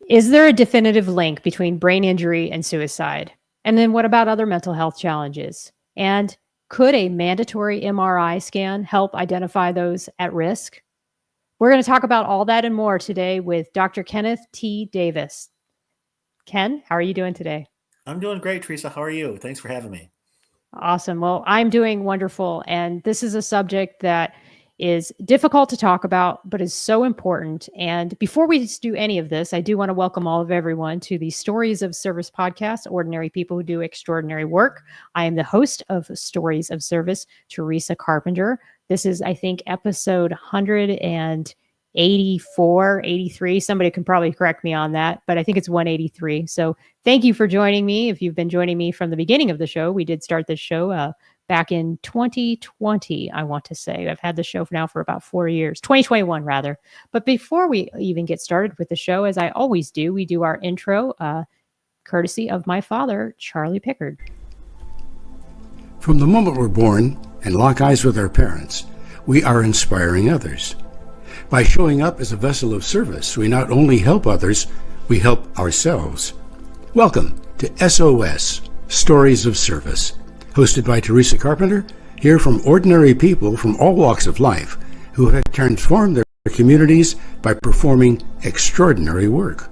Is there a definitive link between brain injury and suicide? And then what about other mental health challenges? And could a mandatory MRI scan help identify those at risk? We're going to talk about all that and more today with Dr. Kenneth T. Davis. Ken, how are you doing today? I'm doing great, Teresa. How are you? Thanks for having me. Awesome. Well, I'm doing wonderful. And this is a subject that is difficult to talk about, but is so important. And before we do any of this, I do want to welcome all of everyone to the Stories of Service podcast, Ordinary People Who Do Extraordinary Work. I am the host of Stories of Service, Teresa Carpenter. This is, I think, episode 184, 83. Somebody can probably correct me on that, but I think it's 183. So thank you for joining me. If you've been joining me from the beginning of the show, we did start this show back in 2020, I want to say. I've had the show now for about 4 years, 2021 rather. But before we even get started with the show, as I always do, we do our intro, courtesy of my father, Charlie Pickard. From the moment we're born and lock eyes with our parents, we are inspiring others. By showing up as a vessel of service, we not only help others, we help ourselves. Welcome to S.O.S, Stories of Service, hosted by Teresa Carpenter, here from ordinary people from all walks of life who have transformed their communities by performing extraordinary work.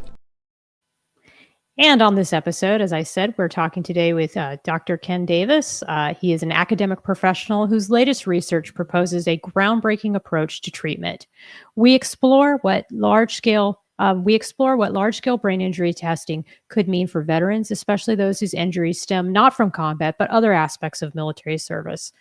And on this episode, as I said, we're talking today with Dr. Ken Davis. He is an academic professional whose latest research proposes a groundbreaking approach to treatment. We explore what large-scale brain injury testing could mean for veterans, especially those whose injuries stem not from combat, but other aspects of military service.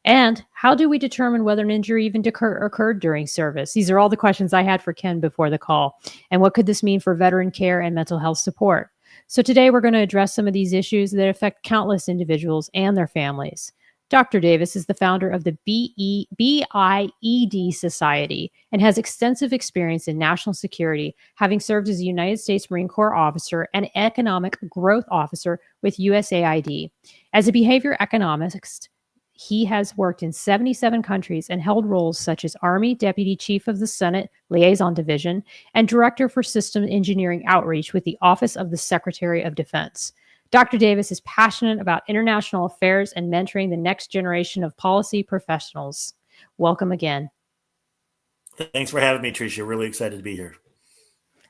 And how do we determine whether an injury even occurred during service? These are all the questions I had for Ken before the call. And what could this mean for veteran care and mental health support? So today we're going to address some of these issues that affect countless individuals and their families. Dr. Davis is the founder of the BIED Society and has extensive experience in national security, having served as a United States Marine Corps officer and economic growth officer with USAID. As a behavior economist, he has worked in 77 countries and held roles such as Army Deputy Chief of the Senate Liaison Division and Director for System Engineering Outreach with the Office of the Secretary of Defense. Dr. Davis is passionate about international affairs and mentoring the next generation of policy professionals. Welcome again. Thanks for having me, Tricia. Really excited to be here.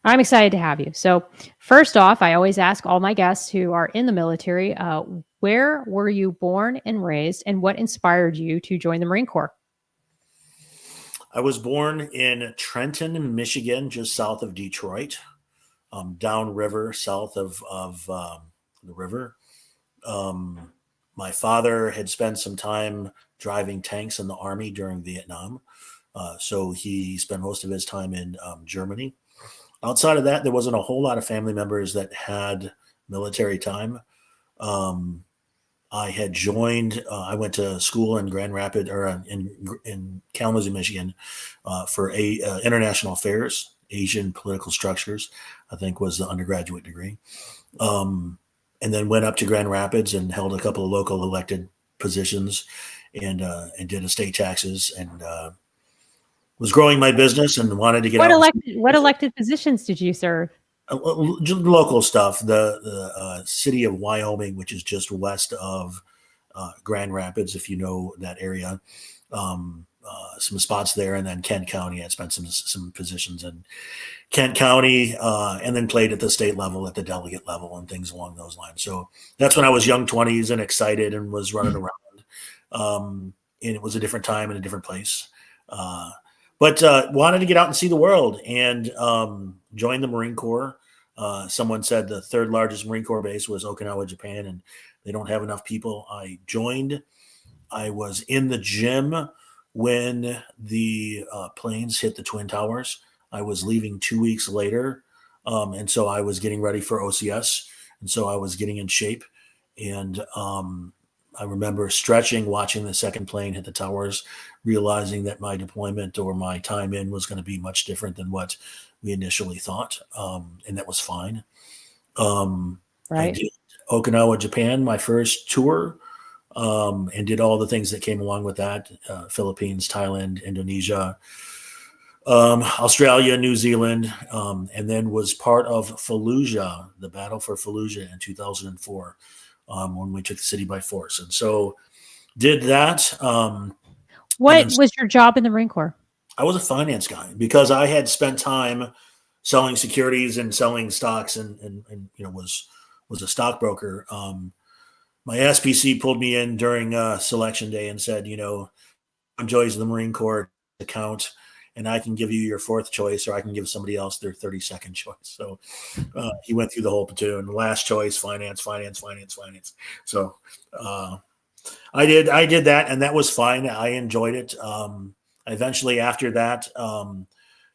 I'm excited to have you. So first off, I always ask all my guests who are in the military, where were you born and raised, and what inspired you to join the Marine Corps? I was born in Trenton, Michigan, just south of Detroit, downriver, south of the river. My father had spent some time driving tanks in the Army during Vietnam, so he spent most of his time in Germany. Outside of that, there wasn't a whole lot of family members that had military time. I had joined, I went to school in Grand Rapids, or in Kalamazoo, Michigan, for international affairs, Asian political structures, I think was the undergraduate degree. And then went up to Grand Rapids and held a couple of local elected positions and did estate taxes and was growing my business and wanted to get out. What elected positions did you serve? Local stuff. The city of Wyoming, which is just west of Grand Rapids, if you know that area. Some spots there, and then Kent County. I spent some positions in Kent County, and then played at the state level, at the delegate level, and things along those lines. So that's when I was young 20s and excited and was running around. And it was a different time and a different place. But wanted to get out and see the world and joined the Marine Corps. Someone said the third largest Marine Corps base was Okinawa, Japan, and they don't have enough people. I joined. I was in the gym when the planes hit the Twin Towers. I was leaving 2 weeks later, and so I was getting ready for OCS, and so I was getting in shape. And I remember stretching, watching the second plane hit the towers, realizing that my deployment or my time in was going to be much different than what we initially thought, and that was fine. Right. I did Okinawa, Japan, my first tour, and did all the things that came along with that, Philippines, Thailand, Indonesia, Australia, New Zealand, and then was part of Fallujah, the battle for Fallujah in 2004, when we took the city by force. And so did that. What was your job in the Marine Corps? I was a finance guy because I had spent time selling securities and selling stocks and was a stockbroker. My SPC pulled me in during selection day and said, enjoys the Marine Corps account, and I can give you your fourth choice, or I can give somebody else their 32nd choice. So he went through the whole platoon. Last choice, finance. So I did that, and that was fine. I enjoyed it. Eventually, after that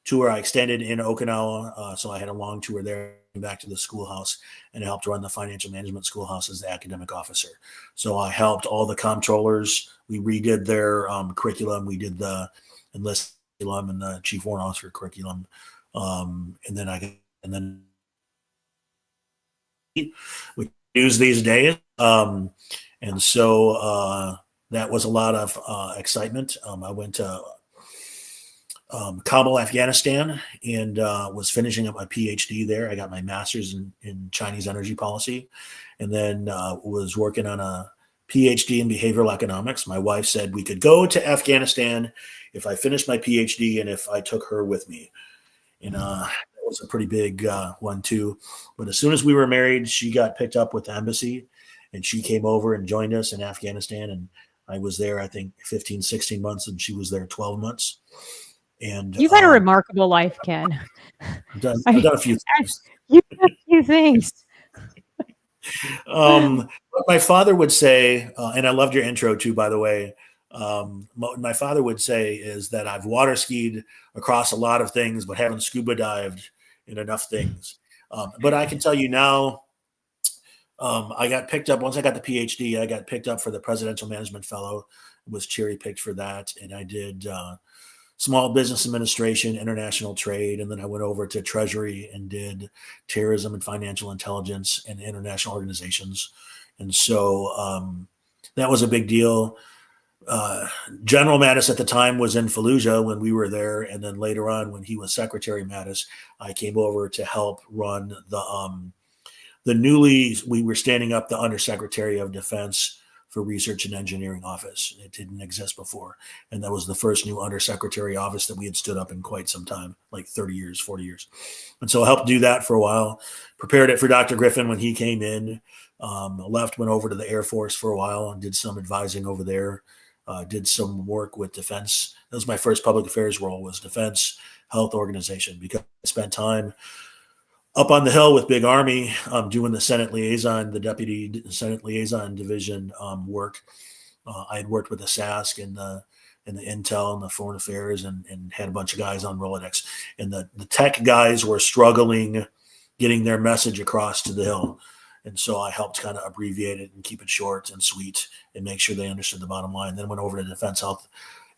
tour, I extended in Okinawa, so I had a long tour there, back to the schoolhouse, and I helped run the financial management schoolhouse as the academic officer. So I helped all the comptrollers. We redid their curriculum. We did the enlist curriculum and the chief warrant officer curriculum, and then we use these days. And so that was a lot of excitement. I went to Kabul, Afghanistan, and was finishing up my PhD there. I got my master's in Chinese energy policy, and then was working on a PhD in behavioral economics. My wife said we could go to Afghanistan if I finished my PhD and if I took her with me. And that was a pretty big one too. But as soon as we were married, she got picked up with the embassy, and she came over and joined us in Afghanistan. And I was there, I think, 15, 16 months, and she was there 12 months. And you've had a remarkable life, Ken. I've done a few things. You've done a few things. What my father would say, and I loved your intro too, by the way. My father would say is that I've water skied across a lot of things, but haven't scuba dived in enough things. But I can tell you now, I got picked up once I got the PhD. I got picked up for the Presidential Management Fellow, was cherry picked for that, and I did small business administration, international trade, and then I went over to Treasury and did terrorism and financial intelligence and international organizations. And so that was a big deal. General Mattis at the time was in Fallujah when we were there, and then later on when he was Secretary Mattis, I came over to help run we were standing up the Undersecretary of Defense for Research and Engineering office. It didn't exist before. And that was the first new undersecretary office that we had stood up in quite some time, like 30 years, 40 years. And so I helped do that for a while, prepared it for Dr. Griffin when he came in, went over to the Air Force for a while and did some advising over there, did some work with defense. That was my first public affairs role, was Defense Health Organization, because I spent time up on the Hill with Big Army, doing the Senate liaison, the Deputy Senate Liaison Division work. I had worked with the SASC and the Intel and the Foreign Affairs, and had a bunch of guys on Rolodex. And the tech guys were struggling getting their message across to the Hill. And so I helped kind of abbreviate it and keep it short and sweet and make sure they understood the bottom line. Then went over to the Defense Health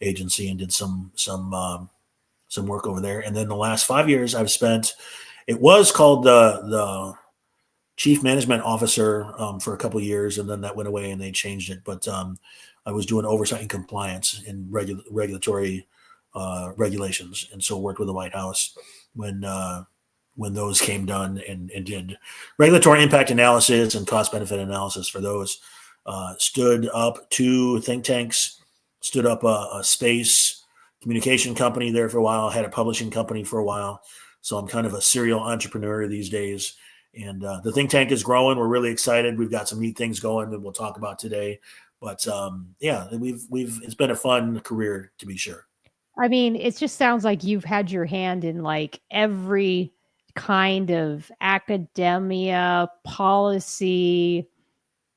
Agency and did some work over there. And then the last 5 years I've spent. It was called the Chief Management Officer for a couple of years, and then that went away and they changed it. But I was doing oversight and compliance in regulatory regulations, and so worked with the White House when those came done, and did regulatory impact analysis and cost benefit analysis for those. Stood up 2 think tanks, stood up a space communication company there for a while, had a publishing company for a while. So I'm kind of a serial entrepreneur these days, and the think tank is growing. We're really excited. We've got some neat things going that we'll talk about today. But it's been a fun career, to be sure. I mean, it just sounds like you've had your hand in like every kind of academia, policy,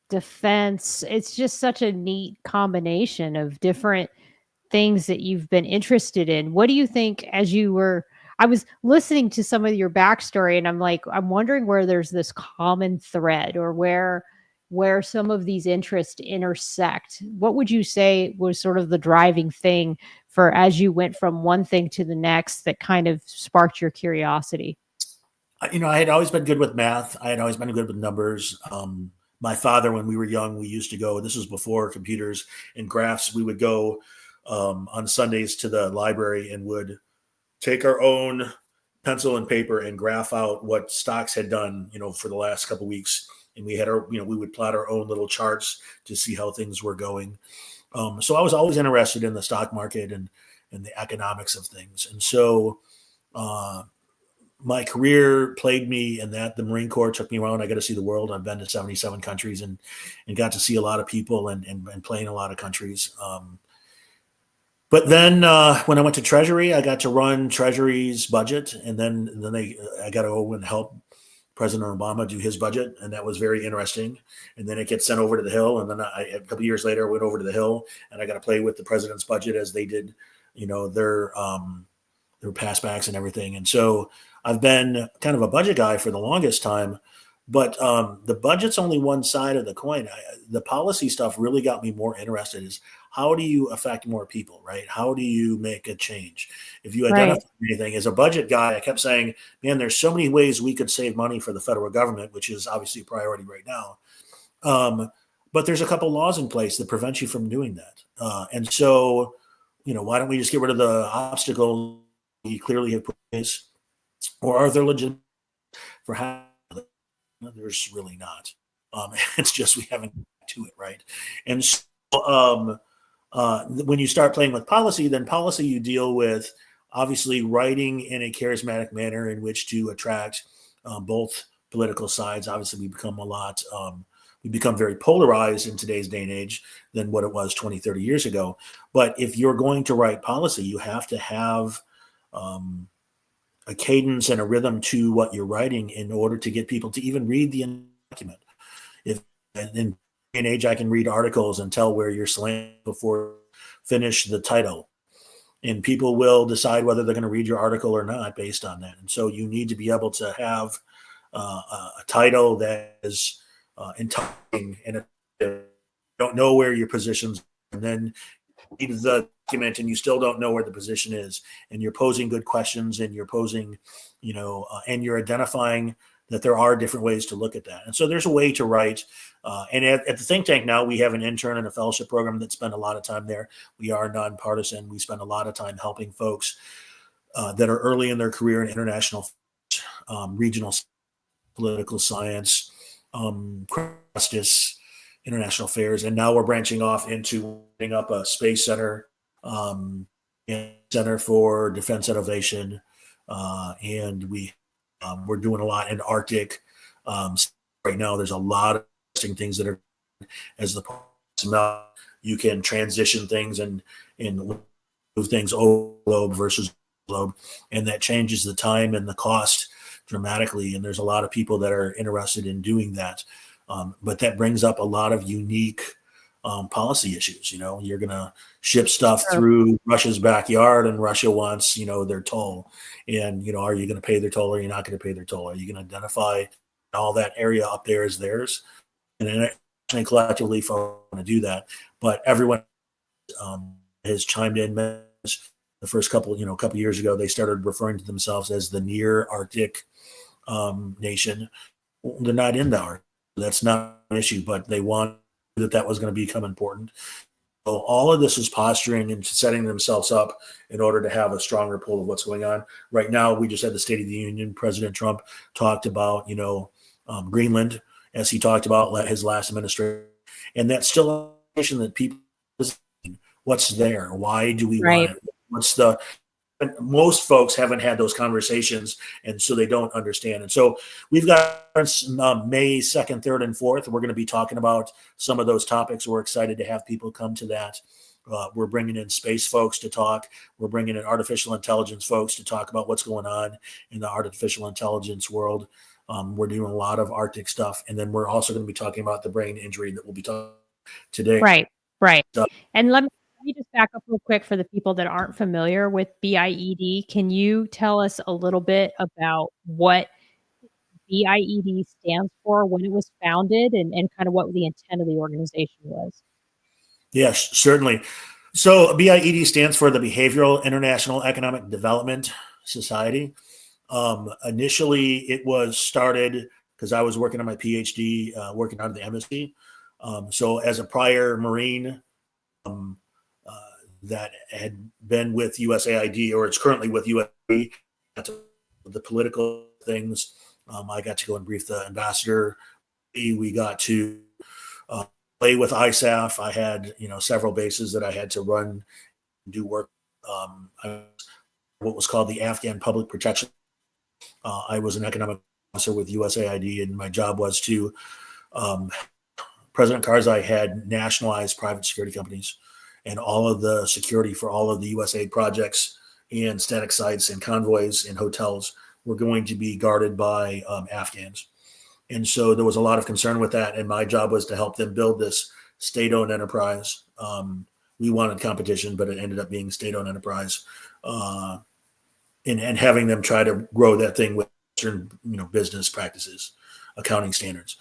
defense. It's just such a neat combination of different things that you've been interested in. What do you think I was listening to some of your backstory, and I'm wondering where there's this common thread, or where some of these interests intersect. What would you say was sort of the driving thing for, as you went from one thing to the next, that kind of sparked your curiosity? I had always been good with math. I had always been good with numbers. My father, when we were young, we used to go, this was before computers and graphs, we would go on Sundays to the library and would take our own pencil and paper and graph out what stocks had done, for the last couple of weeks. And we had we would plot our own little charts to see how things were going. So I was always interested in the stock market and the economics of things. And so my career played me in that. The Marine Corps took me around. I got to see the world. I've been to 77 countries and got to see a lot of people and play in a lot of countries. But then when I went to Treasury, I got to run Treasury's budget, and then I got to go and help President Obama do his budget, and that was very interesting. And then it gets sent over to the Hill, and then a couple of years later, I went over to the Hill, and I got to play with the president's budget as they did, their passbacks and everything. And so I've been kind of a budget guy for the longest time. But the budget's only one side of the coin. The policy stuff really got me more interested is how do you affect more people, right? How do you make a change? If you identify anything as a budget guy, I kept saying, man, there's so many ways we could save money for the federal government, which is obviously a priority right now. But there's a couple laws in place that prevent you from doing that. And so, why don't we just get rid of the obstacles we clearly have put in place? Or are there legitimate for how? There's really not. It's just we haven't to it, right? And so when you start playing with policy, then policy you deal with obviously writing in a charismatic manner in which to attract both political sides. Obviously, we become very polarized in today's day and age than what it was 20, 30 years ago. But if you're going to write policy, you have to have a cadence and a rhythm to what you're writing in order to get people to even read the document. If in an age I can read articles and tell where you're slanting before finish the title, and people will decide whether they're going to read your article or not based on that. And so you need to be able to have a title that is enticing, and you don't know where your positions, and then read the document and you still don't know where the position is, and you're posing good questions, and you're posing, and you're identifying that there are different ways to look at that. And so there's a way to write. And at the think tank now, we have an intern and a fellowship program that spend a lot of time there. We are nonpartisan. We spend a lot of time helping folks that are early in their career in international, regional political science, justice, international affairs. And now we're branching off into setting up a space center, Center for Defense Innovation. And we're doing a lot in Arctic. Right now, there's a lot of interesting things that are, as the melt, you can transition things and move things over globe versus globe, and that changes the time and the cost dramatically. And there's a lot of people that are interested in doing that. But that brings up a lot of unique policy issues. You're going to ship stuff through Russia's backyard, and Russia wants, their toll. And, are you going to pay their toll, or are you not going to pay their toll? Are you going to identify all that area up there as theirs? And collectively, folks want to do that. But everyone has chimed in. The first couple years ago, they started referring to themselves as the near Arctic nation. They're not in the Arctic. That's not an issue, but they want that was going to become important. So all of this is posturing and setting themselves up in order to have a stronger pull of what's going on. Right now, we just had the State of the Union. President Trump talked about, Greenland, as he talked about his last administration. And that's still a question that people, what's there? Why do we want it? Most folks haven't had those conversations, and so they don't understand. And so we've got May 2nd, 3rd, and 4th. We're going to be talking about some of those topics. We're excited to have people come to that. We're bringing in space folks to talk. We're bringing in artificial intelligence folks to talk about what's going on in the artificial intelligence world. We're doing a lot of Arctic stuff. And then we're also going to be talking about the brain injury that we'll be talking today. Right. And let me just back up real quick for the people that aren't familiar with BIED. Can you tell us a little bit about what BIED stands for, when it was founded, and kind of what the intent of the organization was? Yes, certainly. So BIED stands for the Behavioral International Economic Development Society. Initially, it was started because I was working on my PhD, working out of the embassy. So as a prior Marine, that had been with USAID, or it's currently with USAID, the political things. I got to go and brief the ambassador. We got to play with ISAF. I had, several bases that I had to run, do work. What was called the Afghan Public Protection. I was an economic officer with USAID, and my job was to President Karzai had nationalized private security companies, and all of the security for all of the USAID projects and static sites and convoys and hotels were going to be guarded by Afghans. And so there was a lot of concern with that. And my job was to help them build this state-owned enterprise. We wanted competition, but it ended up being state-owned enterprise, and having them try to grow that thing with certain, business practices, accounting standards.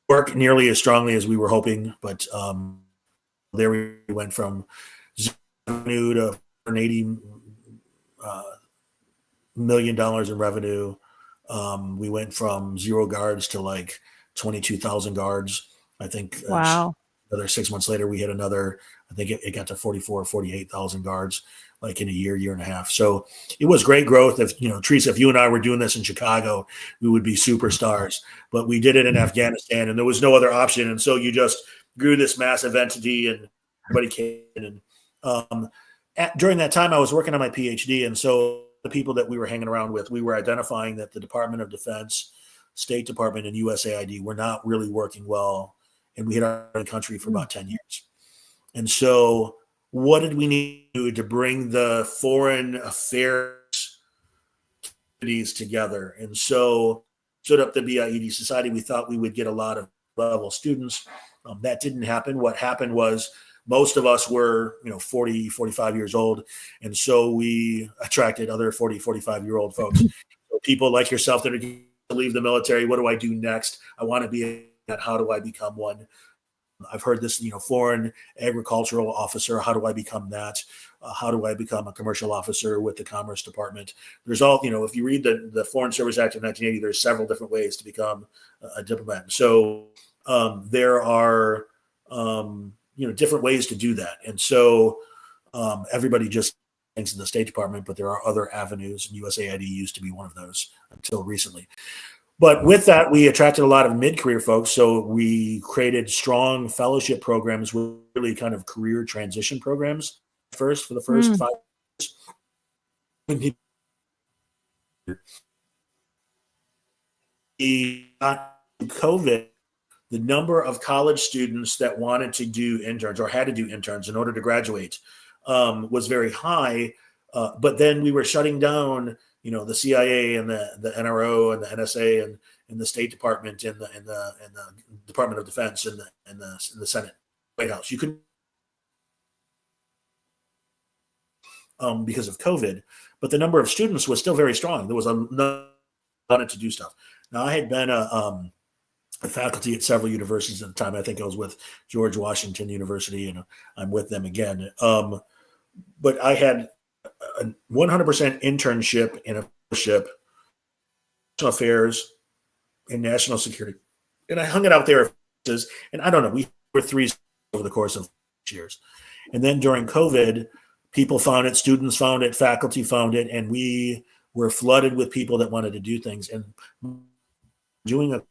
Work nearly as strongly as we were hoping, but there we went from revenue to $180 million in revenue. We went from 0 guards to like 22,000 guards. I think Wow. Another 6 months later, we had another, I think it got to 48,000 guards, like in a year and a half. So it was great growth. If, Teresa, if you and I were doing this in Chicago, we would be superstars, but we did it in Afghanistan and there was no other option. And so you just grew this massive entity and everybody came. And during that time, I was working on my PhD. And so the people that we were hanging around with, we were identifying that the Department of Defense, State Department, and USAID were not really working well. And we had our own country for about 10 years. And so what did we need to do to bring the foreign affairs communities together? And so stood up the BIED Society. We thought we would get a lot of level students. That didn't happen. What happened was most of us were, 40, 45 years old. And so we attracted other 40, 45-year-old folks. So people like yourself that are going to leave the military. What do I do next? I want to be that. How do I become one? I've heard this, foreign agricultural officer. How do I become that? How do I become a commercial officer with the Commerce Department? There's all, if you read the Foreign Service Act of 1980, there's several different ways to become a diplomat. So there are, different ways to do that. And so everybody just thinks of the State Department, but there are other avenues, and USAID used to be one of those until recently. But with that, we attracted a lot of mid-career folks. So we created strong fellowship programs, with really kind of career transition programs for the first 5 years. COVID, the number of college students that wanted to do interns or had to do interns in order to graduate was very high. But then we were shutting down, the CIA and the NRO and the NSA and the State Department and the Department of Defense and the Senate, White House. You couldn't because of COVID, but the number of students was still very strong. There was a wanted to do stuff. Now I had been a faculty at several universities at the time. I think I was with George Washington University, and I'm with them again. But I had a 100% internship and a fellowship, national affairs, and national security. And I hung it out there. And I don't know, we were 3 over the course of years. And then during COVID, people found it, students found it, faculty found it, and we were flooded with people that wanted to do things. And doing a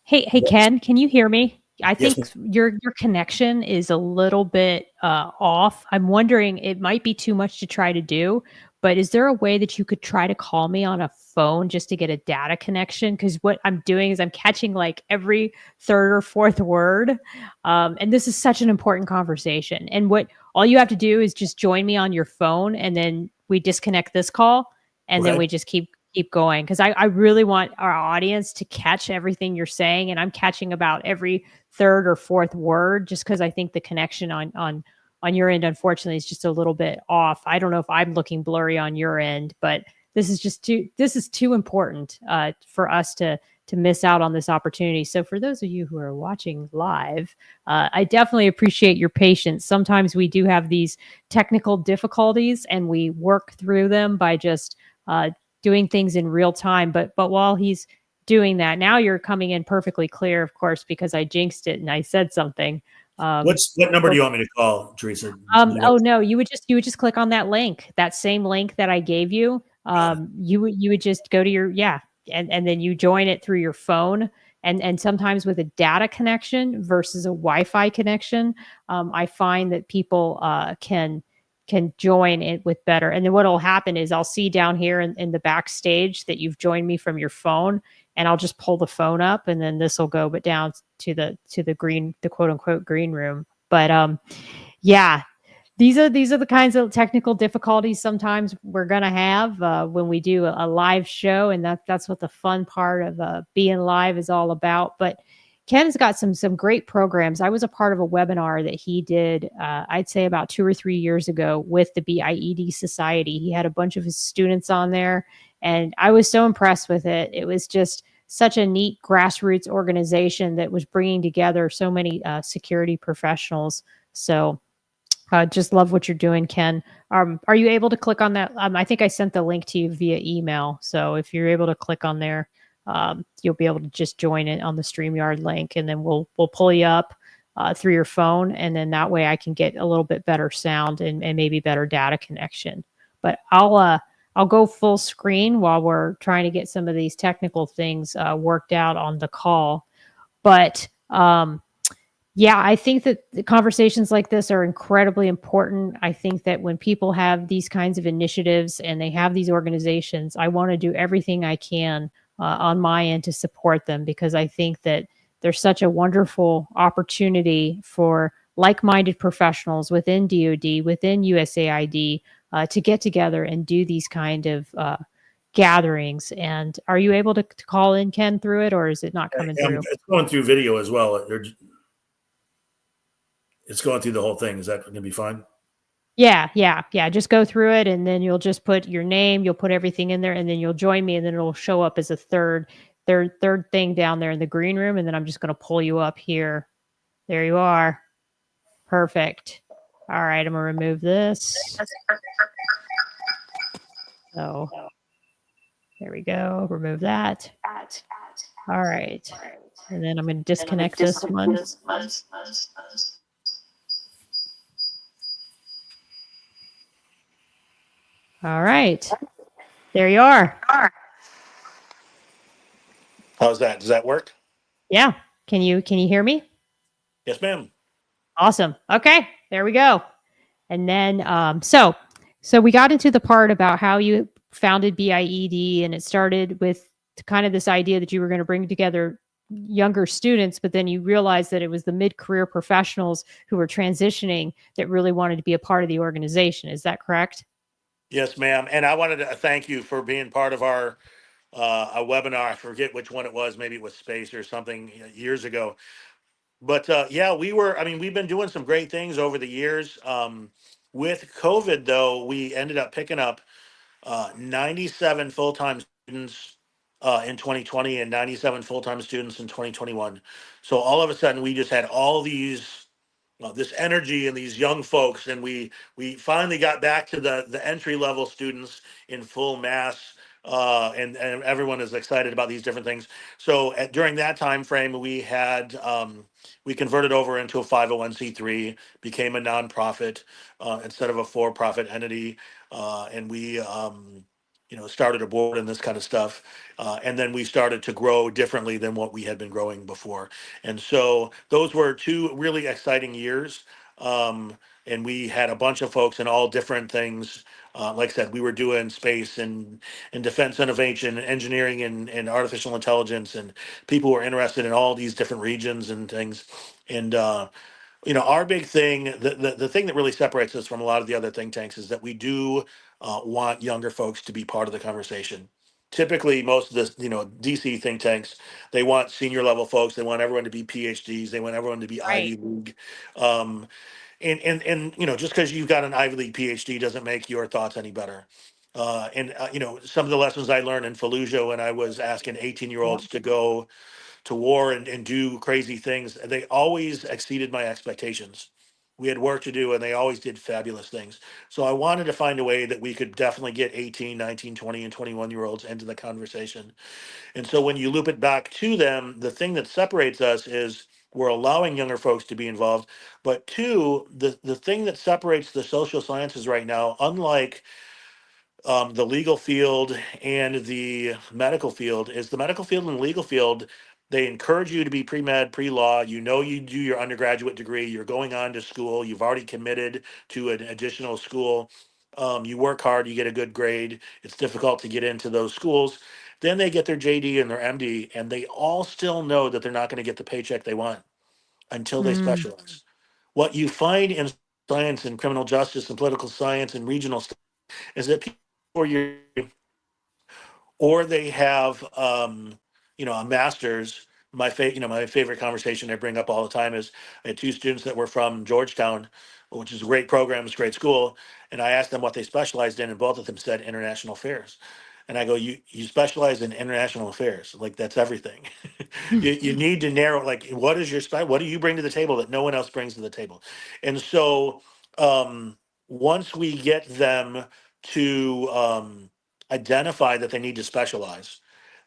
Hey, Ken, can you hear me? I think Yes, your connection is a little bit off. I'm wondering, it might be too much to try to do, but is there a way that you could try to call me on a phone just to get a data connection? Because what I'm doing is I'm catching like every third or fourth word. And this is such an important conversation. And all you have to do is just join me on your phone, and then we disconnect this call, and then Okay. we just keep going, because I really want our audience to catch everything you're saying, and I'm catching about every third or fourth word, just because I think the connection on your end, unfortunately, is just a little bit off. I don't know if I'm looking blurry on your end, but this is too important for us to miss out on this opportunity. So for those of you who are watching live, I definitely appreciate your patience. Sometimes we do have these technical difficulties, and we work through them by just doing things in real time. But while he's doing that, now you're coming in perfectly clear, of course, because I jinxed it and I said something. What number do you want me to call, Teresa? Oh no, you would just click on that link, that same link that I gave you. You would just go to your and then you join it through your phone. And sometimes with a data connection versus a Wi-Fi connection, I find that people can join it with better. And then what will happen is I'll see down here in the backstage that you've joined me from your phone, and I'll just pull the phone up, and then this will go but down to the quote unquote green room. But yeah, these are the kinds of technical difficulties sometimes we're gonna have when we do a live show, and that's what the fun part of being live is all about. But Ken's got some great programs. I was a part of a webinar that he did, I'd say about 2 or 3 years ago, with the BIED Society. He had a bunch of his students on there, and I was so impressed with it. It was just such a neat grassroots organization that was bringing together so many security professionals. So just love what you're doing, Ken. Are you able to click on that? I think I sent the link to you via email. So if you're able to click on there, you'll be able to just join it on the StreamYard link, and then we'll pull you up through your phone, and then that way I can get a little bit better sound and maybe better data connection. But I'll go full screen while we're trying to get some of these technical things worked out on the call. But yeah, I think that the conversations like this are incredibly important. I think that when people have these kinds of initiatives and they have these organizations, I want to do everything I can on my end to support them, because I think that there's such a wonderful opportunity for like-minded professionals within DoD, within USAID, to get together and do these kind of gatherings. And are you able to call in, Ken, through it, or is it not coming through? It's going through video as well. It's going through the whole thing. Is that going to be fine? Yeah. Just go through it, and then you'll just put your name, you'll put everything in there, and then you'll join me, and then it'll show up as a third thing down there in the green room, and then I'm just going to pull you up here. There you are. Perfect. All right, I'm going to remove this. So there we go. Remove that. All right. And then I'm going to disconnect this one. All right. There you are. How's that? Does that work? Yeah. Can you hear me? Yes, ma'am. Awesome. Okay. There we go. And then so we got into the part about how you founded BIED, and it started with kind of this idea that you were going to bring together younger students, but then you realized that it was the mid-career professionals who were transitioning that really wanted to be a part of the organization. Is that correct? Yes, ma'am. And I wanted to thank you for being part of our a webinar. I forget which one it was. Maybe it was Space or something years ago. But yeah, we've been doing some great things over the years. With COVID, though, we ended up picking up 97 full-time students in 2020 and 97 full-time students in 2021. So all of a sudden, we just had all these this energy and these young folks, and we finally got back to the entry level students in full mass. And everyone is excited about these different things. So during that time frame, we converted over into a 501c3, became a nonprofit instead of a for-profit entity, and we started a board and this kind of stuff. And then we started to grow differently than what we had been growing before. And so those were 2 really exciting years. And we had a bunch of folks in all different things. Like I said, we were doing space and defense innovation, engineering and artificial intelligence, and people were interested in all these different regions and things. And our big thing, the thing that really separates us from a lot of the other think tanks is that we do want younger folks to be part of the conversation. Typically, most of the DC think tanks, they want senior level folks. They want everyone to be PhDs. They want everyone to be Right. Ivy League. Um, and just because you've got an Ivy League PhD doesn't make your thoughts any better. Some of the lessons I learned in Fallujah when I was asking 18-year-olds to go to war and do crazy things, they always exceeded my expectations. We had work to do and they always did fabulous things. So I wanted to find a way that we could definitely get 18, 19, 20, and 21-year-olds into the conversation. And so when you loop it back to them, the thing that separates us is we're allowing younger folks to be involved. But two, the thing that separates the social sciences right now, unlike the legal field and the medical field, is the medical field and the legal field, they encourage you to be pre-med, pre-law. You know, you do your undergraduate degree, you're going on to school, you've already committed to an additional school. You work hard, you get a good grade. It's difficult to get into those schools. Then they get their JD and their MD, and they all still know that they're not going to get the paycheck they want until they Mm. specialize. What you find in science and criminal justice and political science and regional stuff is that people 4 years or they have a master's. My favorite conversation I bring up all the time is I had two students that were from Georgetown, which is a great program, it's a great school, and I asked them what they specialized in, and both of them said international affairs. And I go, you specialize in international affairs, like that's everything. You need to narrow, like, what is your what do you bring to the table that no one else brings to the table? And so once we get them to identify that they need to specialize,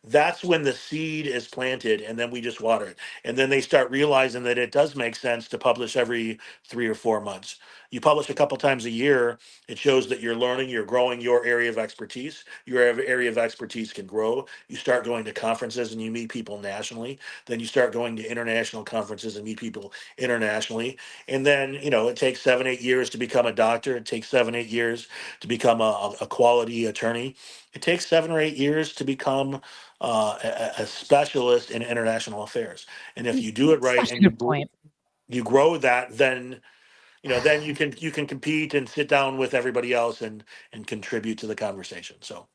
that's when the seed is planted, and then we just water it. And then they start realizing that it does make sense to publish every 3 or 4 months. You publish a couple times a year, it shows that you're learning, you're growing your area of expertise. Your area of expertise can grow. You start going to conferences and you meet people nationally. Then you start going to international conferences and meet people internationally. And then, it takes 7, 8 years to become a doctor. It takes 7, 8 years to become a quality attorney. It takes 7 or 8 years to become a specialist in international affairs. And if you do it right Such a and good point. you grow that, then you can compete and sit down with everybody else and contribute to the conversation. So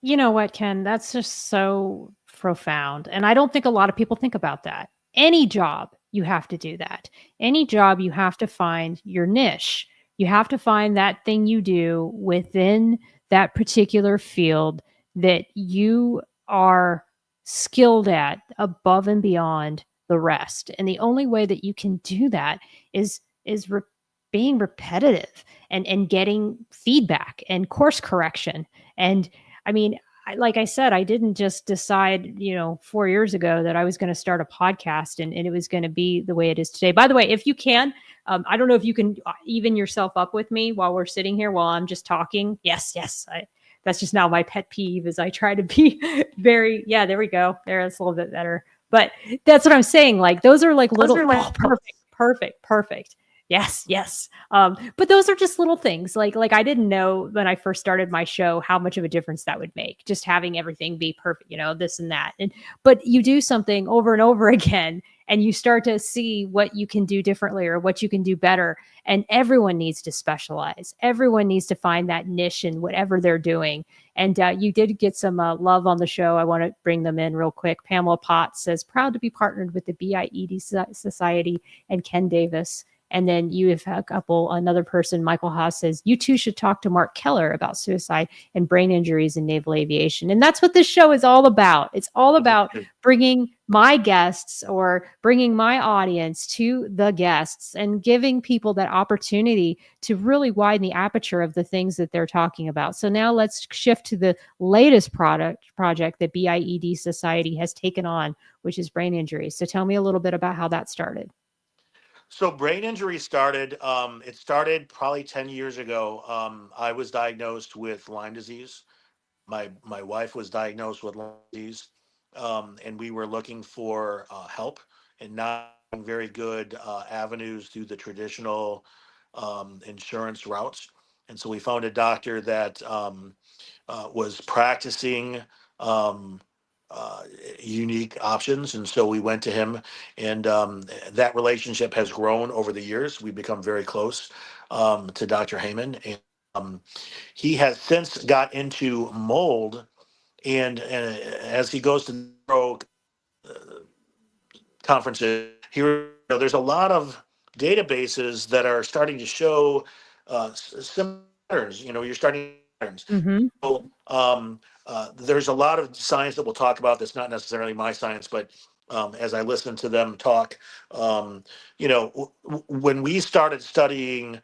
You know what, Ken? That's just so profound. And I don't think a lot of people think about that. Any job, you have to do that. Any job, you have to find your niche. You have to find that thing you do within that particular field that you are skilled at above and beyond the rest. And the only way that you can do that is being repetitive and getting feedback and course correction. And I mean, like I said, I didn't just decide, 4 years ago that I was going to start a podcast and it was going to be the way it is today. By the way, if you can, I don't know if you can even yourself up with me while we're sitting here while I'm just talking. Yes, yes. That's just now my pet peeve is I try to be very, yeah, there we go. It's a little bit better. But that's what I'm saying. Like those are like little, oh, perfect, perfect, perfect. Yes, yes. But those are just little things. Like I didn't know when I first started my show how much of a difference that would make. Just having everything be perfect, this and that. But you do something over and over again, and you start to see what you can do differently or what you can do better. And everyone needs to specialize. Everyone needs to find that niche in whatever they're doing. And you did get some love on the show. I want to bring them in real quick. Pamela Potts says, proud to be partnered with the BIED Society and Ken Davis. And then you have a couple, another person, Michael Haas says, you too should talk to Mark Keller about suicide and brain injuries in naval aviation. And that's what this show is all about. It's all about bringing my guests or bringing my audience to the guests and giving people that opportunity to really widen the aperture of the things that they're talking about. So now let's shift to the latest project that BIED Society has taken on, which is brain injuries. So tell me a little bit about how that started. So brain injury started. It started probably 10 years ago. I was diagnosed with Lyme disease. My wife was diagnosed with Lyme disease, and we were looking for help and not very good avenues through the traditional insurance routes. And so we found a doctor that was practicing um, uh, unique options. And so we went to him, and that relationship has grown over the years. We've become very close to Dr. Heyman. And he has since got into mold. And as he goes to neuro conferences, there's a lot of databases that are starting to show similar patterns. You're starting patterns. Mm-hmm. So, there's a lot of science that we'll talk about that's not necessarily my science, but as I listen to them talk, when we started studying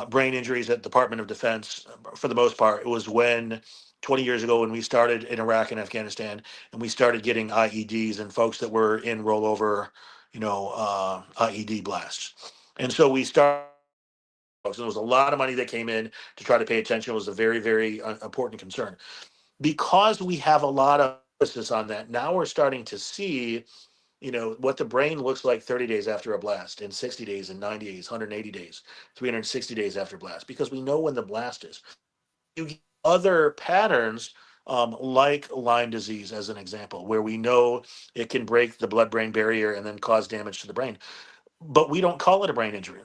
brain injuries at the Department of Defense, for the most part, it was when 20 years ago when we started in Iraq and Afghanistan, and we started getting IEDs and folks that were in rollover, IED blasts. And so we started. So there was a lot of money that came in to try to pay attention. It was a very, very important concern. Because we have a lot of emphasis on that, now we're starting to see, what the brain looks like 30 days after a blast, in 60 days, in 90 days, 180 days, 360 days after blast, because we know when the blast is. You get other patterns, like Lyme disease, as an example, where we know it can break the blood-brain barrier and then cause damage to the brain. But we don't call it a brain injury.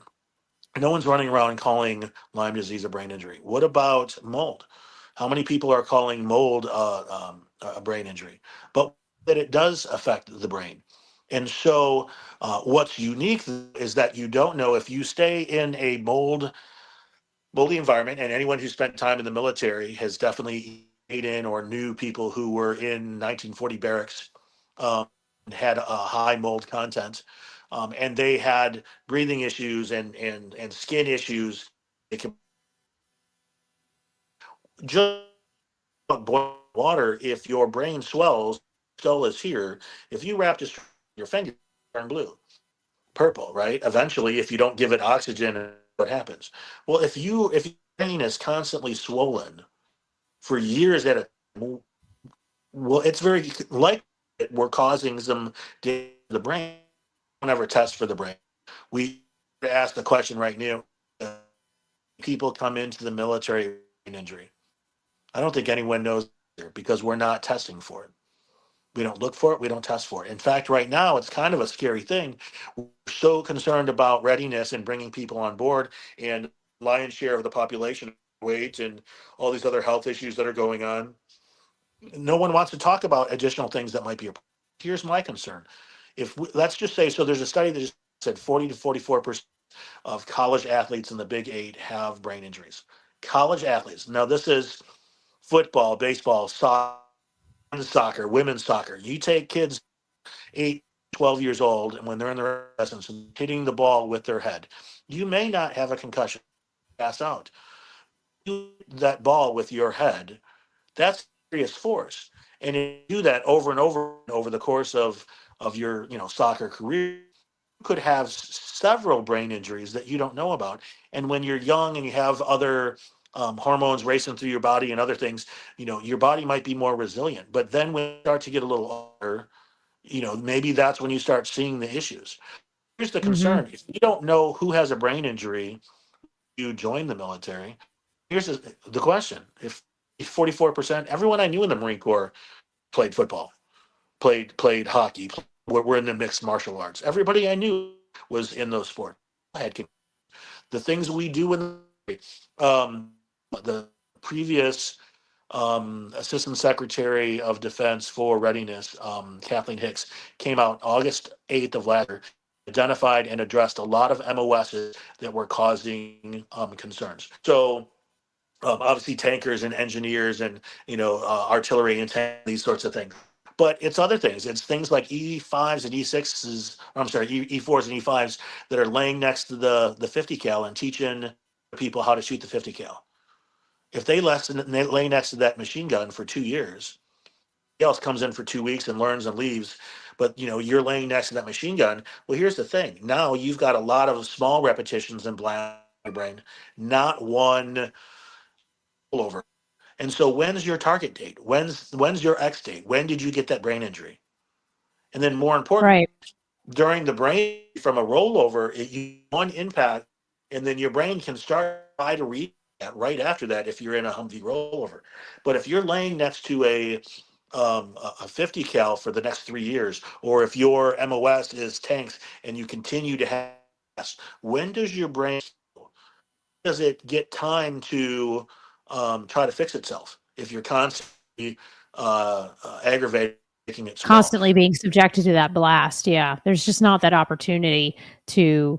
No one's running around calling Lyme disease a brain injury. What about mold? How many people are calling mold a brain injury? But that it does affect the brain. And so, what's unique is that you don't know if you stay in a moldy environment, and anyone who spent time in the military has definitely stayed in or knew people who were in 1940 barracks, and had a high mold content, and they had breathing issues and skin issues. It can just boil water. If your brain swells, skull is here. If you wrap just your finger, turn blue, purple, right? Eventually, if you don't give it oxygen, what happens? Well, if your brain is constantly swollen for years at a time, well, it's very likely that we're causing some damage to the brain. Don't ever test for the brain. We ask the question right now: people come into the military with brain injury. I don't think anyone knows because we're not testing for it. We don't look for it. We don't test for it. In fact, right now, it's kind of a scary thing. We're so concerned about readiness and bringing people on board, and lion's share of the population, weight, and all these other health issues that are going on. No one wants to talk about additional things that might be a problem. Here's my concern. Let's just say, so there's a study that just said 40 to 44% of college athletes in the Big Eight have brain injuries. College athletes. Now, this is football, baseball, soccer, women's soccer. You take kids 8, 12 years old, and when they're in their adolescence and hitting the ball with their head, you may not have a concussion, pass out. You hit that ball with your head, that's serious force. And if you do that over and over the course of your soccer career, you could have several brain injuries that you don't know about. And when you're young and you have other hormones racing through your body and other things, your body might be more resilient. But then when you start to get a little older, maybe that's when you start seeing the issues. Here's the Hmm. concern: if you don't know who has a brain injury, you join the military. Here's the question: if 44%, everyone I knew in the Marine Corps played football, played hockey, we're in the mixed martial arts. Everybody I knew was in those sports. I had the things we do in um, the previous Assistant Secretary of Defense for Readiness, Kathleen Hicks, came out August 8th of last year, identified and addressed a lot of MOSs that were causing concerns. So obviously tankers and engineers and artillery and these sorts of things. But it's other things. It's things like E5s and E6s. I'm sorry, E4s and E5s that are laying next to the 50 cal and teaching people how to shoot the 50 cal. If they lay next to that machine gun for 2 years, else comes in for 2 weeks and learns and leaves, but you're laying next to that machine gun. Well, here's the thing: now you've got a lot of small repetitions and blast in your brain, not one over. And so, when's your target date? When's your X date? When did you get that brain injury? And then, more important, Right. during the brain from a rollover, you one impact, and then your brain can start to read that right after that if you're in a Humvee rollover. But if you're laying next to a 50 cal for the next 3 years, or if your MOS is tanks and you continue to have, when does your brain, does it get time to try to fix itself if you're constantly aggravating, making it swell? Constantly being subjected to that blast. Yeah. There's just not that opportunity to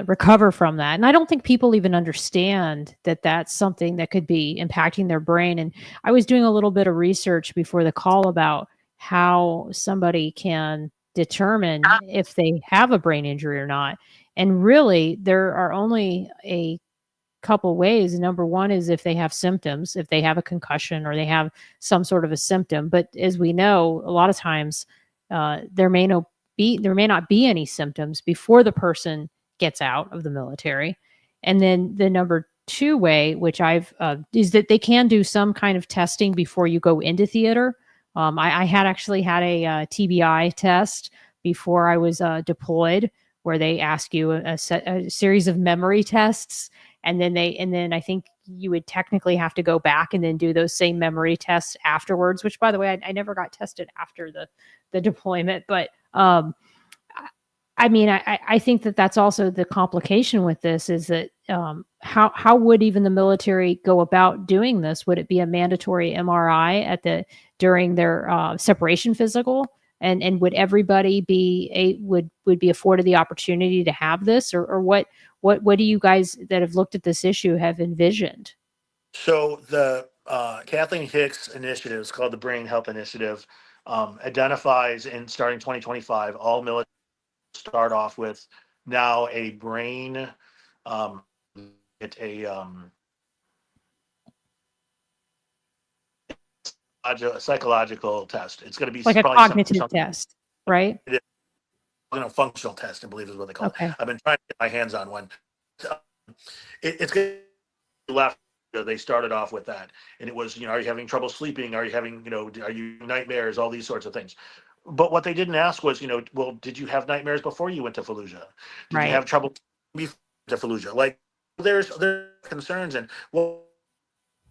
recover from that. And I don't think people even understand that that's something that could be impacting their brain. And I was doing a little bit of research before the call about how somebody can determine if they have a brain injury or not. And really, there are only a couple ways. Number one is if they have symptoms, if they have a concussion or they have some sort of a symptom. But as we know, a lot of times there may no may not be any symptoms before the person gets out of the military. And then the number two way, which I've is that they can do some kind of testing before you go into theater. I had actually had a TBI test before I was deployed, where they ask you a series of memory tests, and then I think you would technically have to go back and then do those same memory tests afterwards. Which, by the way, I never got tested after the deployment, but I mean, I think that that's also the complication with this is that how would even the military go about doing this? Would it be a mandatory MRI during their separation physical? And would everybody would be afforded the opportunity to have this, or what do you guys that have looked at this issue have envisioned? So the Kathleen Hicks initiative is called the Brain Health Initiative. Identifies in starting 2025 all military start off with now a brain it's a psychological test. It's going to be Like a probably cognitive test, right? Functional test, I believe is what they call it. Okay. I've been trying to get my hands on one. It's going to left. They started off with that, and it was, are you having trouble sleeping? Are you having, are you nightmares? All these sorts of things. But what they didn't ask was, well, did you have nightmares before you went to Fallujah? Did you have trouble before you went to Fallujah? Like, there's concerns, and what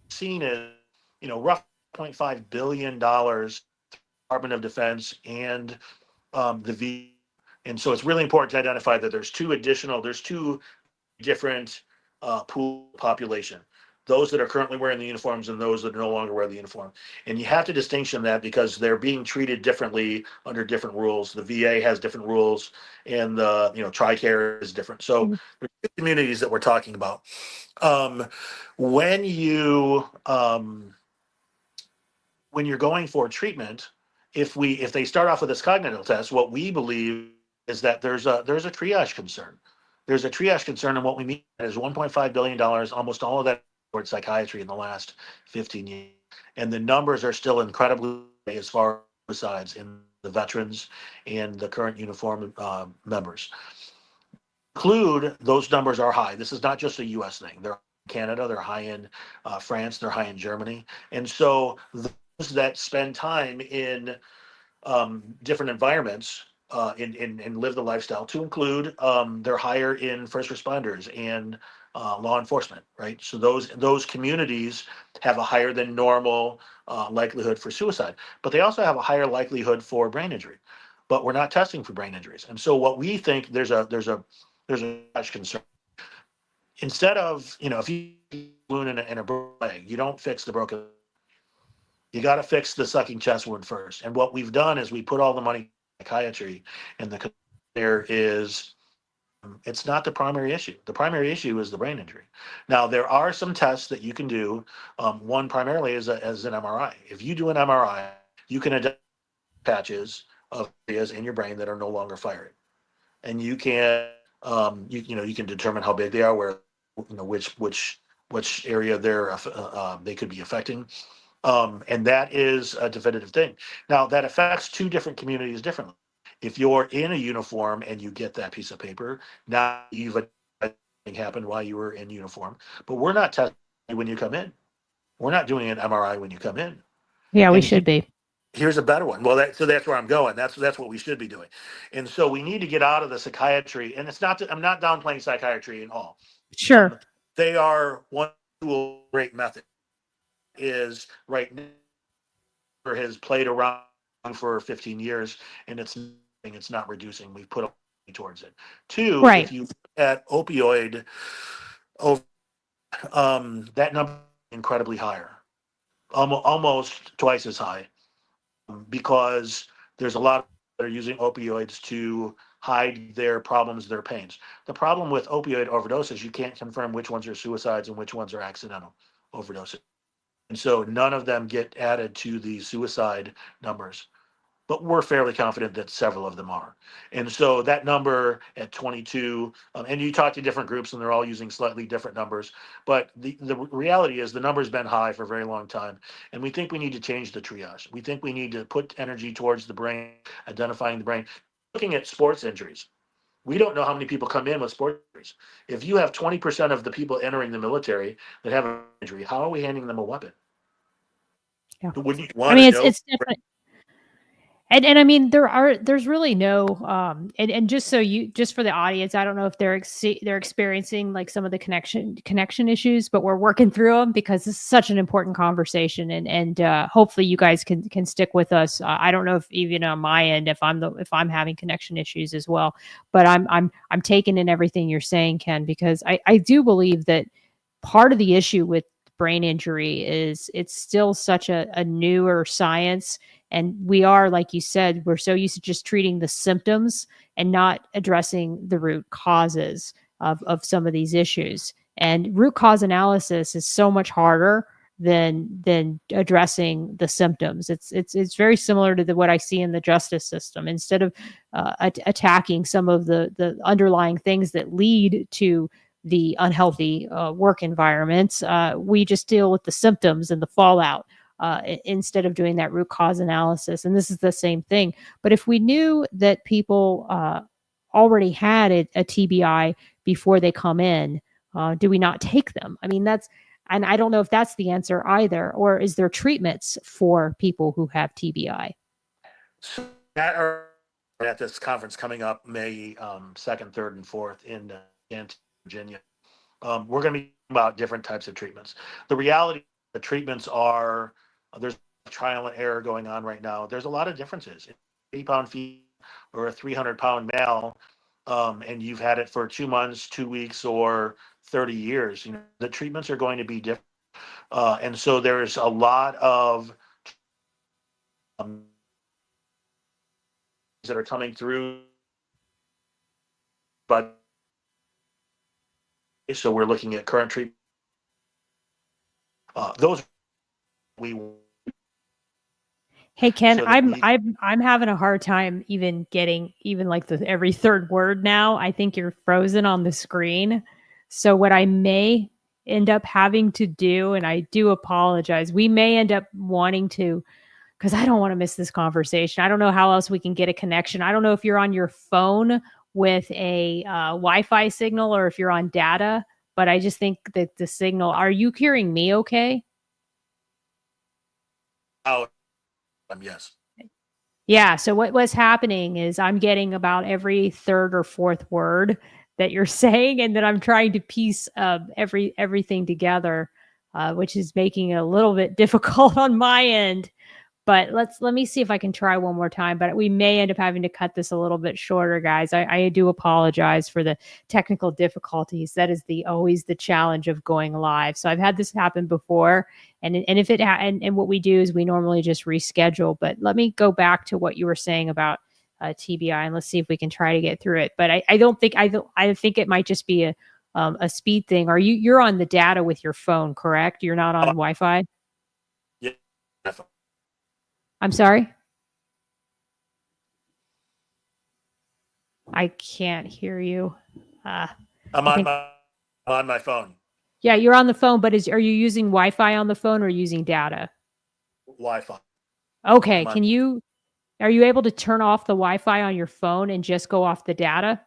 we've seen is, roughly $0.5 billion Department of Defense and the V. And so it's really important to identify that there's two different pool population. Those that are currently wearing the uniforms and those that no longer wear the uniform. And you have to distinction that because they're being treated differently under different rules. The VA has different rules, and the TRICARE is different. So there's two communities that we're talking about. When you're going for treatment, if they start off with this cognitive test, what we believe is that there's a triage concern. There's a triage concern, and what we mean is $1.5 billion, almost all of that towards psychiatry in the last 15 years. And the numbers are still incredibly high as far as suicides in the veterans and the current uniform members. Include those numbers are high. This is not just a U.S. thing. They're in Canada, they're high in France, they're high in Germany. And so those that spend time in different environments and live the lifestyle, to include they're higher in first responders and law enforcement, right? So those communities have a higher than normal likelihood for suicide, but they also have a higher likelihood for brain injury. But we're not testing for brain injuries, and so what we think there's a much concern. Instead of if you wound in a broken leg, you don't fix the broken. You got to fix the sucking chest wound first. And what we've done is we put all the money in psychiatry, and there is. It's not the primary issue. The primary issue is the brain injury. Now, there are some tests that you can do. One primarily is as an MRI. If you do an MRI, you can identify patches of areas in your brain that are no longer firing, and you can you can determine how big they are, where which area they could be affecting. And that is a definitive thing. Now, that affects two different communities differently. If you're in a uniform and you get that piece of paper, now you've happened while you were in uniform. But we're not testing when you come in. We're not doing an MRI when you come in. Yeah, we should be. Here's a better one. Well, that's where I'm going. That's what we should be doing. And so we need to get out of the psychiatry. And it's not. I'm not downplaying psychiatry at all. Sure. They are one tool, great method. Is right now has played around for 15 years, and it's not reducing. We've put money towards it. Two, if you look at opioid, that number is incredibly higher, almost twice as high, because there's a lot of that are using opioids to hide their problems, their pains. The problem with opioid overdoses, you can't confirm which ones are suicides and which ones are accidental overdoses. And so none of them get added to the suicide numbers, but we're fairly confident that several of them are. And so that number at 22, and you talk to different groups and they're all using slightly different numbers, but the reality is the number's been high for a very long time. And we think we need to change the triage. We think we need to put energy towards the brain, identifying the brain. looking at sports injuries. We don't know how many people come in with sports injuries. If you have 20% of the people entering the military that have an injury, how are we handing them a weapon? Yeah. Wouldn't you I want mean, to know? it's definitely, and I mean, there's really no, and just so just for the audience, I don't know if they're experiencing like some of the connection issues, but we're working through them because this is such an important conversation, and hopefully you guys can stick with us. I don't know if even on my end if I'm having connection issues as well, but I'm taking in everything you're saying, Ken, because I do believe that part of the issue with brain injury is it's still such a newer science, and we are, like you said, we're so used to just treating the symptoms and not addressing the root causes of some of these issues. And root cause analysis is so much harder than addressing the symptoms. It's very similar to what I see in the justice system. Instead of attacking some of the underlying things that lead to the unhealthy work environments, we just deal with the symptoms and the fallout instead of doing that root cause analysis. And this is the same thing. But if we knew that people already had a TBI before they come in, do we not take them? I mean, and I don't know if that's the answer either. Or is there treatments for people who have TBI? So at this conference coming up May 2nd, 3rd, and 4th in Virginia, we're going to be talking about different types of treatments. The reality, the treatments are, there's trial and error going on right now. There's a lot of differences. 80-pound female or a 300-pound male, and you've had it for 2 months, 2 weeks, or 30 years. You know, the treatments are going to be different, and so there's a lot of that are coming through, but so we're looking at current treatment. Those we. Hey Ken, So I'm having a hard time even getting even like the every third word now. I think you're frozen on the screen. So what I may end up having to do, and I do apologize, we may end up wanting to, because I don't want to miss this conversation. I don't know how else we can get a connection. I don't know if you're on your phone with a Wi-Fi signal or if you're on data, but I just think that the signal, are you hearing me okay? Oh, yes. Yeah. So what was happening is I'm getting about every third or fourth word that you're saying, and then I'm trying to piece everything together, which is making it a little bit difficult on my end. But let me see if I can try one more time. But we may end up having to cut this a little bit shorter, guys. I do apologize for the technical difficulties. That is always the challenge of going live. So I've had this happen before, and if it and what we do is we normally just reschedule. But let me go back to what you were saying about TBI, and let's see if we can try to get through it. But I think it might just be a speed thing. You're on the data with your phone, correct? You're not on Wi-Fi? Yeah. I'm sorry? I can't hear you. I'm on my phone. Yeah, you're on the phone, but are you using Wi-Fi on the phone or using data? Wi-Fi. Okay, are you able to turn off the Wi-Fi on your phone and just go off the data?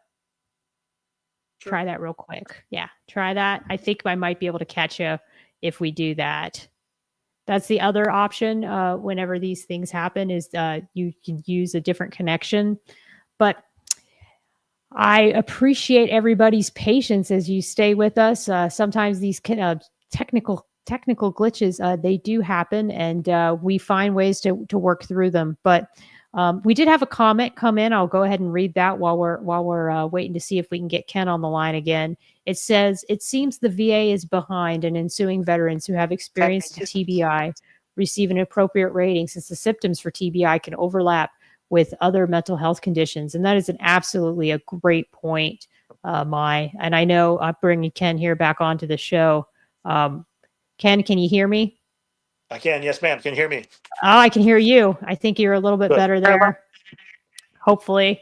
Sure. Try that real quick. Yeah, try that. I think I might be able to catch you if we do that. That's the other option whenever these things happen is you can use a different connection. But I appreciate everybody's patience as you stay with us. Sometimes these technical glitches, they do happen, and we find ways to work through them. But we did have a comment come in. I'll go ahead and read that while we're waiting to see if we can get Ken on the line again. It says, it seems the VA is behind in ensuing veterans who have experienced TBI receive an appropriate rating since the symptoms for TBI can overlap with other mental health conditions. And that is absolutely a great point, Mai. And I know I'm bringing Ken here back onto the show. Ken, can you hear me? I can. Yes, ma'am. Can you hear me? Oh, I can hear you. I think you're a little bit better there. Hopefully.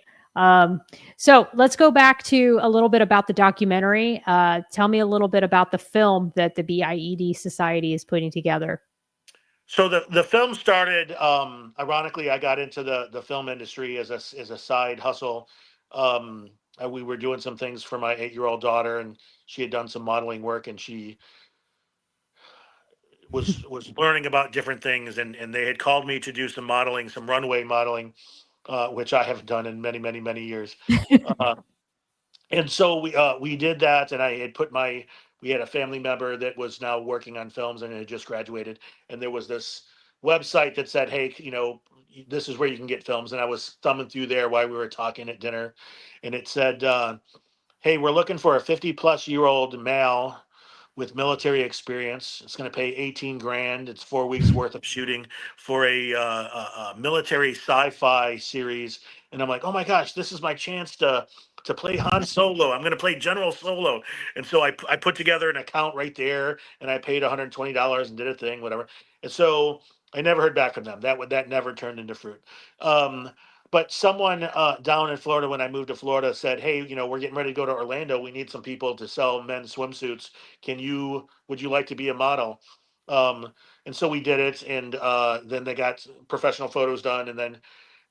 So let's go back to a little bit about the documentary. Tell me a little bit about the film that the BIED Society is putting together. So the film started. Ironically, I got into the film industry as a side hustle. We were doing some things for my 8-year-old daughter, and she had done some modeling work, and she was learning about different things, and they had called me to do some modeling, some runway modeling, which I haven't done in many years. Uh, and so we did that, and I had we had a family member that was now working on films and had just graduated, and there was this website that said, hey, this is where you can get films. And I was thumbing through there while we were talking at dinner, and it said, hey, we're looking for a 50-plus-year-old male with military experience. It's going to pay 18 grand. It's 4 weeks worth of shooting for a military sci-fi series. And I'm like, oh my gosh, this is my chance to play Han Solo. I'm going to play General Solo. And so I put together an account right there, and I paid $120 and did a thing, whatever. And so I never heard back from them. That never turned into fruit. But someone down in Florida, when I moved to Florida, said, hey, we're getting ready to go to Orlando. We need some people to sell men's swimsuits. Would you like to be a model? And so we did it. And then they got professional photos done. And then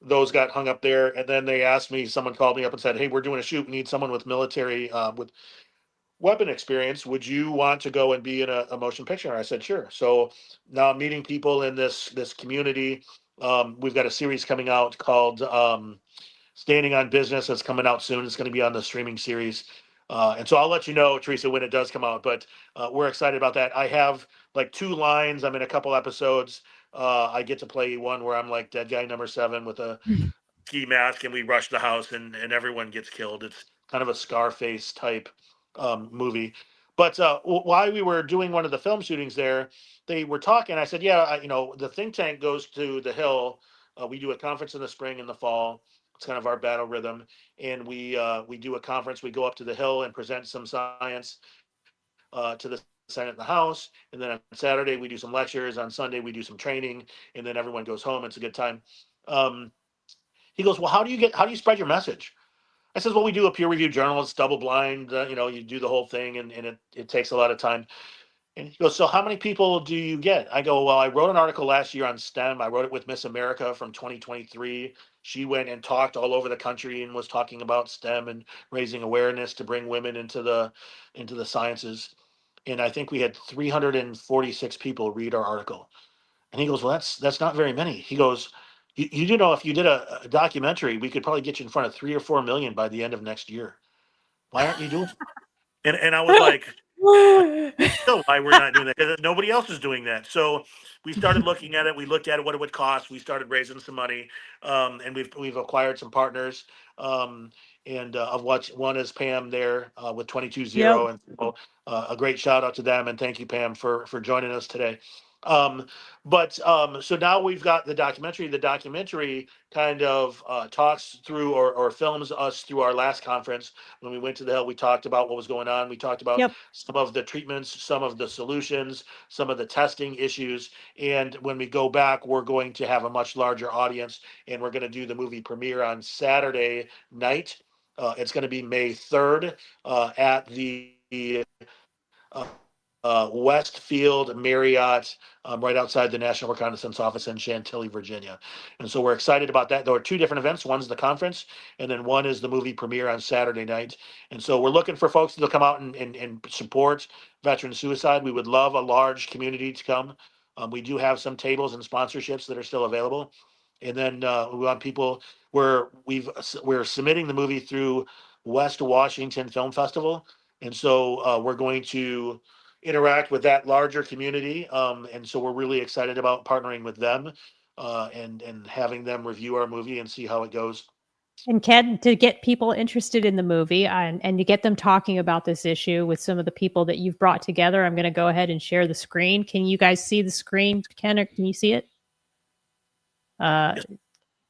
those got hung up there. And then someone called me up and said, hey, we're doing a shoot. We need someone with military, with weapon experience. Would you want to go and be in a motion picture? And I said, sure. So now I'm meeting people in this community. We've got a series coming out called Standing on Business that's coming out soon. It's going to be on the streaming series. And so I'll let you know, Teresa, when it does come out. But we're excited about that. I have like 2 lines. I'm in a couple episodes. I get to play one where I'm like dead guy number 7 with a ski mask, and we rush the house, and everyone gets killed. It's kind of a Scarface type movie. But while we were doing one of the film shootings there, they were talking. I said, yeah, the think tank goes to the Hill. We do a conference in the spring and the fall. It's kind of our battle rhythm. And we do a conference. We go up to the Hill and present some science to the Senate and the House. And then on Saturday, we do some lectures. On Sunday, we do some training. And then everyone goes home. It's a good time. He goes, well, how do you spread your message? I says, well, we do a peer reviewed journal. It's double blind. You do the whole thing, and it takes a lot of time. And he goes, so how many people do you get? I go, well, I wrote an article last year on STEM. I wrote it with Miss America from 2023. She went and talked all over the country and was talking about STEM and raising awareness to bring women into the sciences. And I think we had 346 people read our article. And he goes, well, that's not very many. He goes, you do know if you did a documentary, we could probably get you in front of 3 or 4 million by the end of next year. Why aren't you doing it? And I was like, no, why we're not doing that? Because nobody else is doing that. So we started looking at it. We looked at it, what it would cost. We started raising some money, and we've acquired some partners. And of one is Pam there with 22 Yep. and so, a great shout out to them, and thank you, Pam, for joining us today. So now we've got the documentary. The documentary kind of talks through or films us through our last conference. When we went to the Hill, we talked about what was going on. We talked about Yep. some of the treatments, some of the solutions, some of the testing issues. And when we go back, we're going to have a much larger audience, and we're going to do the movie premiere on Saturday night. It's going to be May 3rd at the Westfield Marriott, right outside the National Reconnaissance Office in Chantilly, Virginia. And so we're excited about that. There are 2 different events. One's the conference, and then one is the movie premiere on Saturday night. And so we're looking for folks to come out and support veteran suicide. We would love a large community to come. We do have some tables and sponsorships that are still available. And then we want people we're submitting the movie through West Washington Film Festival. And so we're going to interact with that larger community. And so we're really excited about partnering with them and having them review our movie and see how it goes. And Ken, to get people interested in the movie and to get them talking about this issue with some of the people that you've brought together, I'm going to go ahead and share the screen. Can you guys see the screen, Ken, or can you see it? Yes.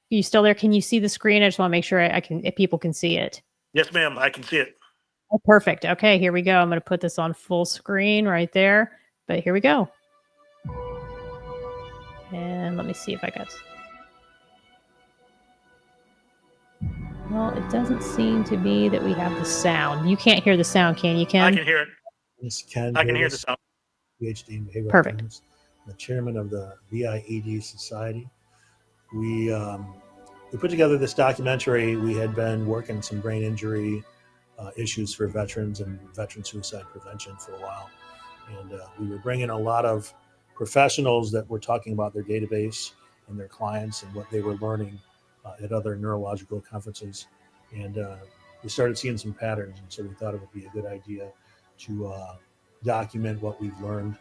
You still there? Can you see the screen? I just want to make sure if people can see it. Yes, ma'am. I can see it. Oh, perfect. Okay, here we go. I'm going to put this on full screen right there. But here we go. And let me see if I got... Well, it doesn't seem to be that we have the sound. You can't hear the sound, can you, Ken? I can hear it. This is Ken I can hear the Davis, sound. PhD in Behavioral Perfect. Economist, the chairman of the BIED Society. We put together this documentary. We had been working some brain injury issues for veterans and veteran suicide prevention for a while. And we were bringing a lot of professionals that were talking about their database and their clients and what they were learning at other neurological conferences. And we started seeing some patterns. And so we thought it would be a good idea to document what we've learned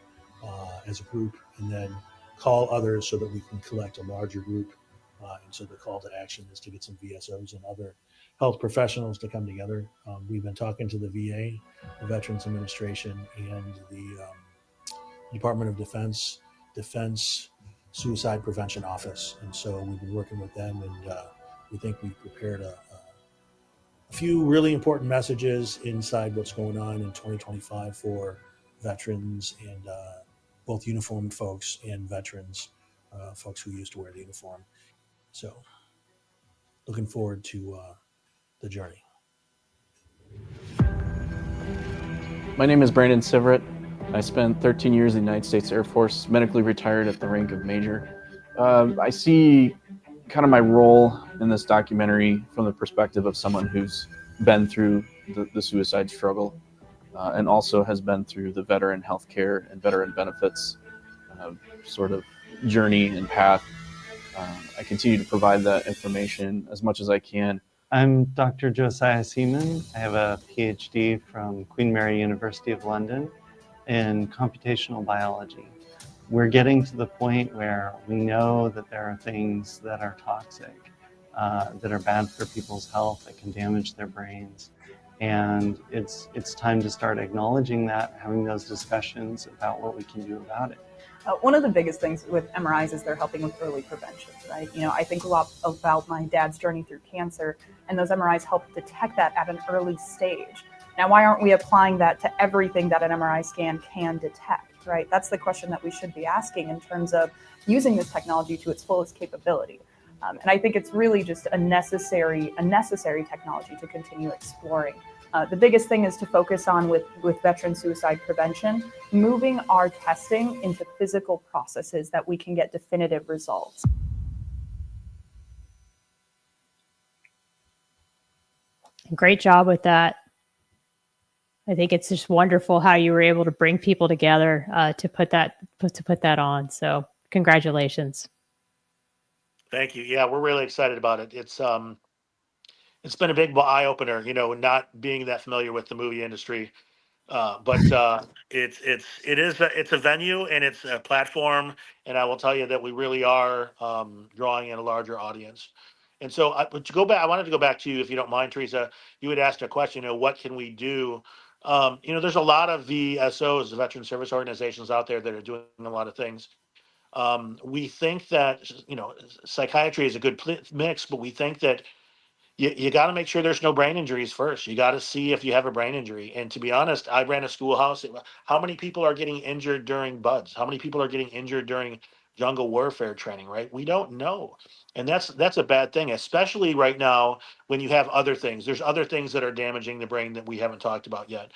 as a group and then call others so that we can collect a larger group. And so the call to action is to get some VSOs and other health professionals to come together. We've been talking to the VA, the Veterans Administration, and the Department of Defense Suicide Prevention Office. And so we've been working with them, and we think we've prepared a few really important messages inside what's going on in 2025 for veterans and both uniformed folks and veterans, folks who used to wear the uniform. So looking forward to the journey. My name is Brandon Sivert. I spent 13 years in the United States Air Force, medically retired at the rank of major. I see kind of my role in this documentary from the perspective of someone who's been through the suicide struggle and also has been through the veteran healthcare and veteran benefits sort of journey and path. I continue to provide that information as much as I can. I'm Dr. Josiah Seaman. I have a PhD from Queen Mary University of London in computational biology. We're getting to the point where we know that there are things that are toxic, that are bad for people's health, that can damage their brains. And it's time to start acknowledging that, having those discussions about what we can do about it. One of the biggest things with MRIs is they're helping with early prevention, right? You know, I think a lot about my dad's journey through cancer, and those MRIs help detect that at an early stage. Now, why aren't we applying that to everything that an MRI scan can detect, right? That's the question that we should be asking in terms of using this technology to its fullest capability. And I think it's really just a necessary technology to continue exploring. The biggest thing is to focus on with veteran suicide prevention, moving our testing into physical processes that we can get definitive results. Great job with that. I think it's just wonderful how you were able to bring people together to put that on. So congratulations. Thank you. Yeah, we're really excited about it. It's been a big eye opener, you know, not being that familiar with the movie industry, but it's a venue and it's a platform, and I will tell you that we really are drawing in a larger audience. And so, but to go back, I wanted to go back to you, if you don't mind, Teresa. You had asked a question, you know, what can we do? You know, there's a lot of VSOs, veteran service organizations out there that are doing a lot of things. We think that, you know, psychiatry is a good mix, but we think that you got to make sure there's no brain injuries first. You got to see if you have a brain injury. And to be honest, I ran a schoolhouse. How many people are getting injured during BUDS? How many people are getting injured during jungle warfare training, right? We don't know. And that's a bad thing, especially right now when you have other things. There's other things that are damaging the brain that we haven't talked about yet.